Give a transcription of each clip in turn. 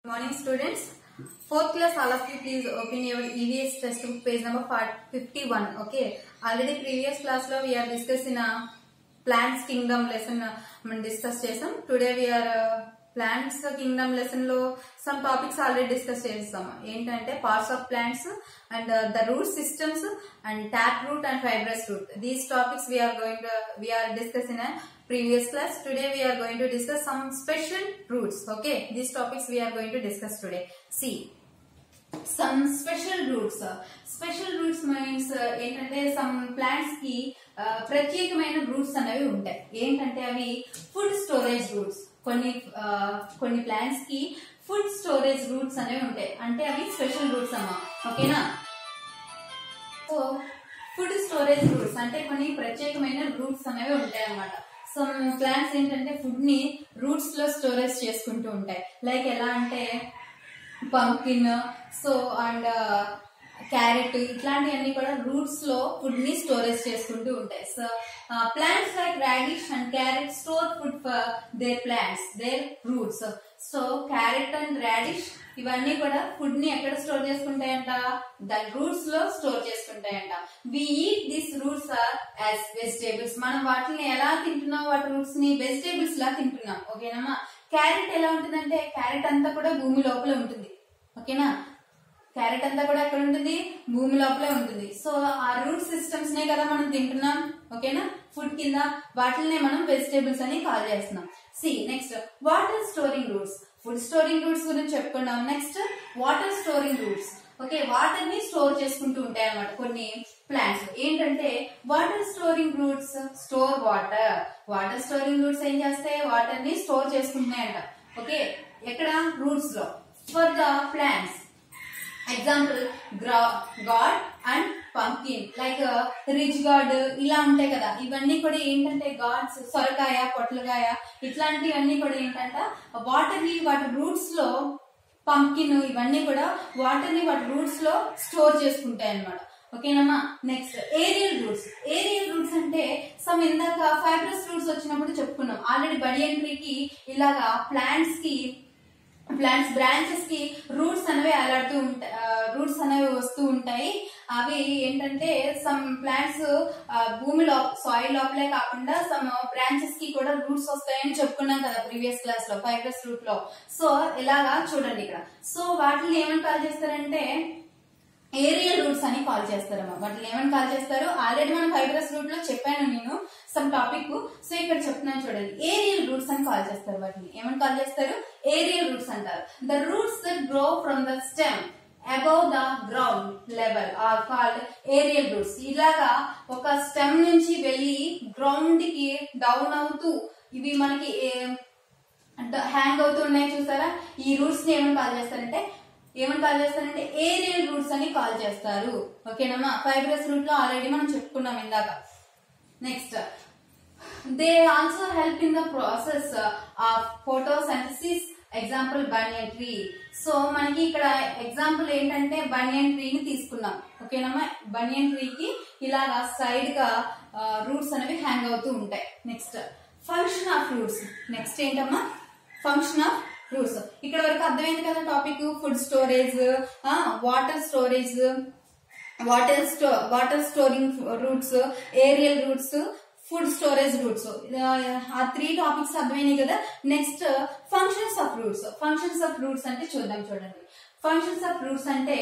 Morning students. Fourth class, all of you please open your EVS textbook page number 51. Okay. Already previous class lo we are discussing plants kingdom lesson discuss chesam. Today we are plants kingdom lesson lo some topics already discuss chesam. Entante parts of plants and the root systems and tap root and fibrous root. These topics we are discussing in previous class. Today we are going to discuss some special roots. Okay, these topics we are going to discuss today. See, some special roots. Special roots means ఏంటంటే some plants కి ప్రత్యేకమైన roots అనేవి ఉంటాయి. ఏంటంటే అవి food storage roots. కొన్ని plants కి food storage roots అనేవి ఉంటాయి. అంటే అవి స్పెషల్ రూట్స్ అమ్మా. ఓకేనా? సో ఫుడ్ స్టోరేజ్ రూట్స్ అంటే కొన్ని ప్రత్యేకమైన రూట్స్ అనేవి ఉంటాయి అన్నమాట. సమ్ ప్లాంట్స్ ఏంటంటే ఫుడ్ ని రూట్స్ లో స్టోరేజ్ చేసుకుంటూ ఉంటాయి. లైక్ ఎలా అంటే పంకిన్, సో అండ్ క్యారెట్, ఇట్లాంటివన్నీ కూడా రూట్స్ లో ఫుడ్ ని స్టోరేజ్ చేసుకుంటూ ఉంటాయి. So plants like radish and carrot store food for their plants, there roots. So carrot and radish ఇవన్నీ కూడా ఫుడ్ ని ఎక్కడ స్టోర్ చేసుకుంటాయంట? దాని రూట్స్ లో స్టోర్ చేసుకుంటాయంట. We eat this roots are as vegetables. మనం వాటిని ఎలా తింటున్నాం? వాటి రూట్స్ ని వెజిటేబుల్స్ లా తింటున్నాం. ఓకేనమ్మా? క్యారెట్ ఎలా ఉంటుందంటే క్యారెట్ అంతా కూడా భూమి లోపల ఉంటుంది. ఓకేనా? క్యారెట్ అంతా కూడా ఎక్కడ ఉంటుంది? భూమి లోపలే ఉంటుంది. సో ఆ రూట్ సిస్టమ్స్ నే కదా మనం తింటున్నాం. ఓకేనా? ఫుడ్ కింద వాటినే మనం వెజిటేబుల్స్ అని కాల్ చేస్తున్నాం. See next water storing roots. Food storing roots గురించి చెప్పుకున్నాం. Next water storing roots. Okay, water ని స్టోర్ చేసుకుంటూ ఉంటాయి అన్నమాట కొన్ని ప్లాంట్స్. ఏంటంటే water storing roots store water. Water storing roots ఏం చేస్తాయి? వాటర్ ని స్టోర్ చేసుకుంటున్నాయంట. ఓకే, ఎక్కడ? రూట్స్ లో. For the plants example gourd and pumpkin, like ridge gourd ఇలా ఉంటాయి కదా. ఇవన్నీ కూడా ఏంటంటే గాడ్స్, సొరకాయ, పొట్లకాయ ఇట్లాంటివన్నీ కూడా ఏంటంటే వాటర్ ని వాటి రూట్స్ లో, పంకిన్ ఇవన్నీ కూడా వాటర్ ని వాటి రూట్స్ లో స్టోర్ చేసుకుంటాయి అన్నమాట. ఓకేనమ్మా? Next aerial roots. Aerial roots అంటే సమ్ ఇందాక ఫైబ్రస్ రూట్స్ వచ్చినప్పుడు చెప్పుకున్నాం. ఆల్రెడీ బనియన్ ట్రీకి ఇలాగా ప్లాంట్స్ బ్రాంచెస్ కి రూట్స్ అనేవి అలాడుతూ ఉంటాయి, రూట్స్ అనేవి వస్తూ ఉంటాయి. అవి ఏంటంటే సమ్ ప్లాంట్స్ భూమిలో సాయిల్ లోపలే కాకుండా సమ్ బ్రాంచెస్ కి కూడా రూట్స్ వస్తాయని చెప్పుకున్నాం కదా ప్రీవియస్ క్లాస్ లో ఫైబ్రస్ రూట్ లో. సో ఇలాగా చూడండి ఇక్కడ. సో వాటిని ఏమని కాల్ చేస్తారంటే ఏరియల్ రూట్స్ అని కాల్ చేస్తారమ్మా. వాటిని ఏమని కాల్ చేస్తారు? ఆల్రెడీ మనం ఫైబ్రస్ రూట్ లో చెప్పాను నేను సమ్ టాపిక్. సో ఇక్కడ చెప్తున్నాను చూడండి. ఏరియల్ రూట్స్ అని కాల్ చేస్తారు. వాటిని ఏమని కాల్ చేస్తారు? ఏరియల్ రూట్స్ అంటారు. The roots that grow from the stem above the ground level are called aerial roots. ఇలాగా ఒక స్టెమ్ నుంచి వెళ్లి గ్రౌండ్ కి డౌన్ అవుతూ ఇవి మనకి హ్యాంగ్ అవుతూ ఉన్నాయి చూసారా? ఈ రూట్స్ ని ఏమని కాల్ చేస్తారంటే ఏరియల్ రూట్స్ అని కాల్ చేస్తారు. ఓకేనమ్మా? ఫైబ్రస్ రూట్ లో ఆల్రెడీ మనం చెప్పుకున్నాం ఇందాక. Next they also help in the process of photosynthesis. Example banian tree. So మనకి ఇక్కడ ఎగ్జాంపుల్ ఏంటంటే బనియన్ ట్రీని తీసుకున్నాం. ఓకేనమ్మా? బనియన్ ట్రీకి ఇలాగా సైడ్ గా రూట్స్ అనేవి హ్యాంగ్ అవుతూ ఉంటాయి. Next function of roots. Next ఏంటమ్మా? Function of roots. ఇక్కడ వరకు అర్థమైంది కదా topic. Food storage, water storage, water storing roots, aerial roots, food storage roots. ఆ 3 టాపిక్స్ అర్థమైనాయి కదా. Next functions of roots. Functions of roots అంటే చూడండి. ఫంక్షన్స్ ఆఫ్ రూట్స్ అంటే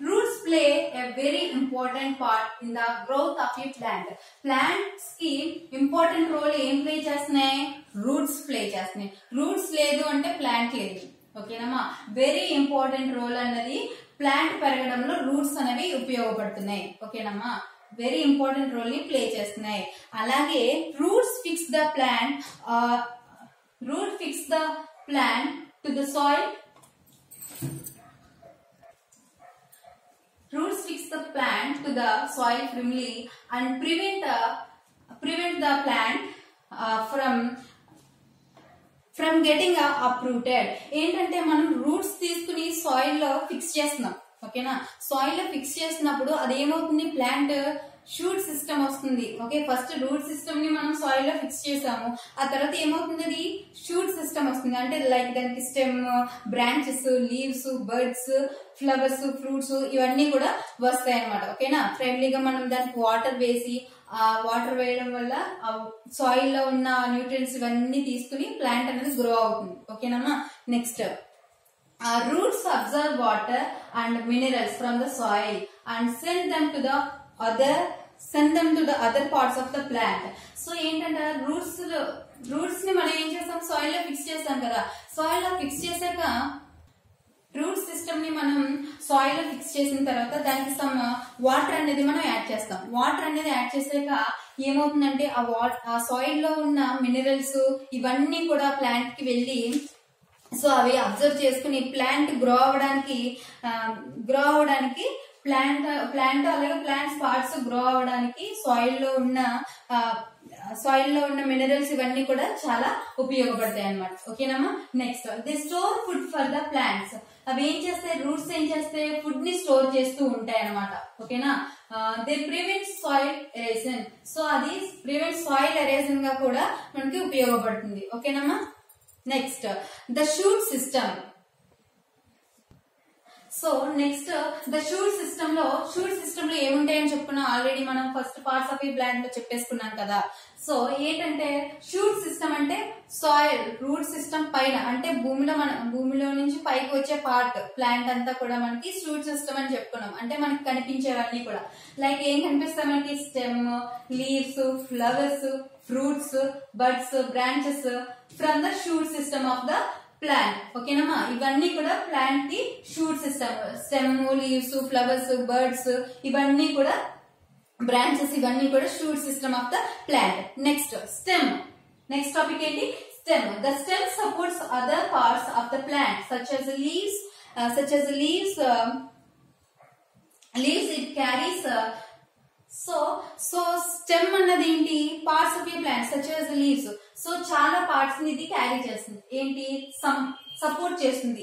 roots play a very important part in the growth of a plant. Plants కి important role ఏం play చేస్తున్నాయి? Roots play చేస్తున్నాయి. రూట్స్ లేదు అంటే ప్లాంట్ లేదు. ఓకేనమ్మా? వెరీ ఇంపార్టెంట్ రోల్ అన్నది ప్లాంట్ పెరగడంలో రూట్స్ అనేవి ఉపయోగపడుతున్నాయి. ఓకేనమ్మా? వెరీ ఇంపార్టెంట్ రోల్ ని ప్లే చేస్తున్నాయి. అలాగే roots fix the plant to the soil. Roots fix the plant to the soil firmly and prevent the plant from getting uprooted. ఏంటంటే మనం roots తీసుకుని సాయిల్ లో ఫిక్స్ చేస్తున్నాం. ఓకేనా? సాయిల్ లో ఫిక్స్ చేసినప్పుడు అది ఏమవుతుంది? ప్లాంట్ షూట్ సిస్టమ్ వస్తుంది. ఓకే, ఫస్ట్ రూట్ సిస్టమ్ ని మనం సాయిల్ లో ఫిక్స్ చేసాము. ఆ తర్వాత ఏమవుతుంది, అది షూట్ సిస్టమ్ వస్తుంది. అంటే లైక్ దానికి stem, branches, leaves, birds, flowers, fruits ఇవన్నీ కూడా వస్తాయి అన్నమాట. ఓకేనా, ఫ్రెండ్లీగా మనం దానికి వాటర్ వేసి, ఆ వాటర్ వేయడం వల్ల ఆ సాయిల్ లో ఉన్న న్యూట్రియన్స్ ఇవన్నీ తీసుకుని ప్లాంట్ అనేది గ్రో అవుతుంది. ఓకేనమ్మా. Next, roots absorb water and minerals from the soil and send them to the other parts of the plant. So ఏంటంటే రూట్స్ ని మనం ఏం చేస్తాం, సాయిల్ లో ఫిక్స్ చేస్తాం కదా. సాయిల్ లో ఫిక్స్ చేశాక రూట్ సిస్టమ్ ని మనం సాయిల్ లో ఫిక్స్ చేసిన తర్వాత దానికి సమ్ వాటర్ అనేది మనం యాడ్ చేస్తాం. వాటర్ అనేది యాడ్ చేసాక ఏమవుతుందంటే ఆ సాయిల్ లో ఉన్న మినరల్స్ ఇవన్నీ కూడా ప్లాంట్ కి వెళ్ళి, సో అవి అబ్జర్వ్ చేసుకుని ప్లాంట్ గ్రో అవడానికి ప్లాంట్ అలాగే ప్లాంట్స్ పార్ట్స్ గ్రో అవడానికి సాయిల్ లో ఉన్న మినరల్స్ ఇవన్నీ కూడా చాలా ఉపయోగపడతాయి అన్నమాట. ఓకేనమ్మా. Next, the store food for the plants. అవి ఏం చేస్తాయి, రూట్స్ ఏం చేస్తాయి, ఫుడ్ ని స్టోర్ చేస్తూ ఉంటాయి అన్నమాట. ఓకేనా. They prevent soil aeration. So అది ప్రివెంట్ సాయిల్ ఎరేషన్ గా కూడా మనకి ఉపయోగపడుతుంది. ఓకేనమ్మా. Next, the shoot system. So next, the shoot system లో ఏముంటాయని చెప్పుకున్నాం ఆల్రెడీ మనం ఫస్ట్ పార్ట్స్ ఆఫ్ ఈ ప్లాంట్ లో చెప్పేసుకున్నాం కదా. సో ఏంటంటే షూట్ సిస్టమ్ అంటే సాయిల్ రూట్ సిస్టమ్ పైన, అంటే భూమిలో నుంచి పైకి వచ్చే పార్ట్ ప్లాంట్ అంతా కూడా మనకి షూట్ సిస్టమ్ అని చెప్పుకున్నాం. అంటే మనకి కనిపించేవన్నీ కూడా లైక్ ఏం కనిపిస్తాయి మనకి, stem, leaves, flowers, fruits, birds, branches from the shoot system of the plant. ఓకేనమ్మా. ఇవన్నీ కూడా ప్లాంట్ కి shoot system. Stem, leaves, flowers, birds ఇవన్నీ కూడా, బ్రాంచెస్ ఇవన్నీ కూడా shoot system of the plant. Next, stem. Next topic ఏంటి, stem. The stem supports other parts of the plant such as leaves it carries so stem అన్నది ఏంటి, parts of a plant such as leaves. So చాలా parts ని ఇది carry చేస్తుంది. ఏంటి, support చేస్తుంది.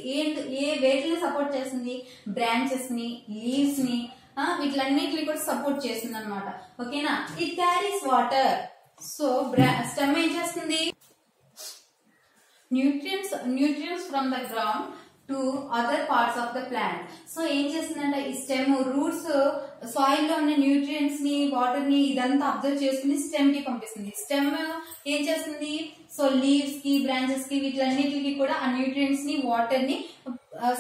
ఏ వేటిని సపోర్ట్ చేస్తుంది, బ్రాంచెస్ ని, లీవ్స్ ని, వీటిలన్నిటిని కూడా సపోర్ట్ చేస్తుంది అనమాట. ఓకేనా. It carries water. So stem ఏం చేస్తుంది, nutrients from the ground to other parts of the plant. So ఏం చేస్తుందంటే ఈ స్టెమ్ రూట్స్ సాయిల్ లో ఉన్న న్యూట్రియన్స్ ని, వాటర్ ని ఇదంతా అబ్జర్వ్ చేసుకుని స్టెమ్ కి పంపిస్తుంది. స్టెమ్ ఏం చేస్తుంది, సో లీవ్స్ కి, బ్రాంచెస్ కి, వీటిలన్నిటికి కూడా ఆ న్యూట్రియన్స్ ని, వాటర్ ని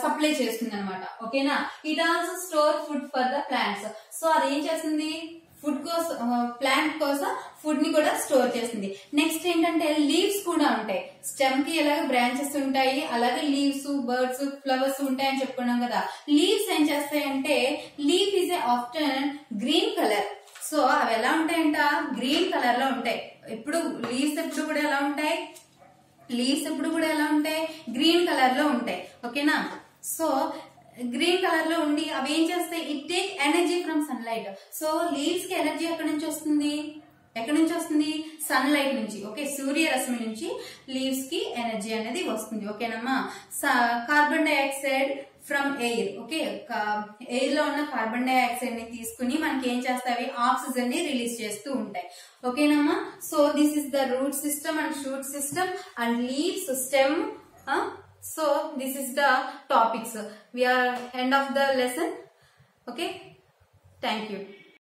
సప్లై చేస్తుంది అనమాట. ఓకేనా. It also store food for the plants. So అది ఏం చేస్తుంది, ఫుడ్ కోసం, ప్లాంట్ కోసం ఫుడ్ ని కూడా స్టోర్ చేస్తుంది. నెక్స్ట్ ఏంటంటే లీవ్స్ కూడా ఉంటాయి. స్టెమ్ కి ఎలాగ బ్రాంచెస్ ఉంటాయి, అలాగే లీవ్స్, బర్డ్స్, ఫ్లవర్స్ ఉంటాయి అని చెప్పుకున్నాం కదా. లీవ్స్ ఏం చేస్తాయంటే, leaf is often green colour. So అవి ఎలా ఉంటాయంట, గ్రీన్ కలర్ లో ఉంటాయి. లీవ్స్ ఎప్పుడు కూడా ఎలా ఉంటాయి, గ్రీన్ కలర్ లో ఉంటాయి. ఓకేనా. సో గ్రీన్ కలర్ లో ఉండి అవి ఏం చేస్తాయి, it take energy from sunlight. So leaves కి ఎనర్జీ ఎక్కడి నుంచి వస్తుంది, సన్లైట్ నుంచి. ఓకే, సూర్యరశ్మి నుంచి లీవ్స్ కి ఎనర్జీ అనేది వస్తుంది. ఓకేనమ్మా. Carbon dioxide from air. Okay, air లో ఉన్న కార్బన్ డైఆక్సైడ్ ని తీసుకుని మనకి ఏం చేస్తాయి, ఆక్సిజన్ ని రిలీజ్ చేస్తూ ఉంటాయి. ఓకేనమ్మా. So this is the root system and shoot system and leaves, stem. So this is the topics. We are end of the lesson. Okay, thank you.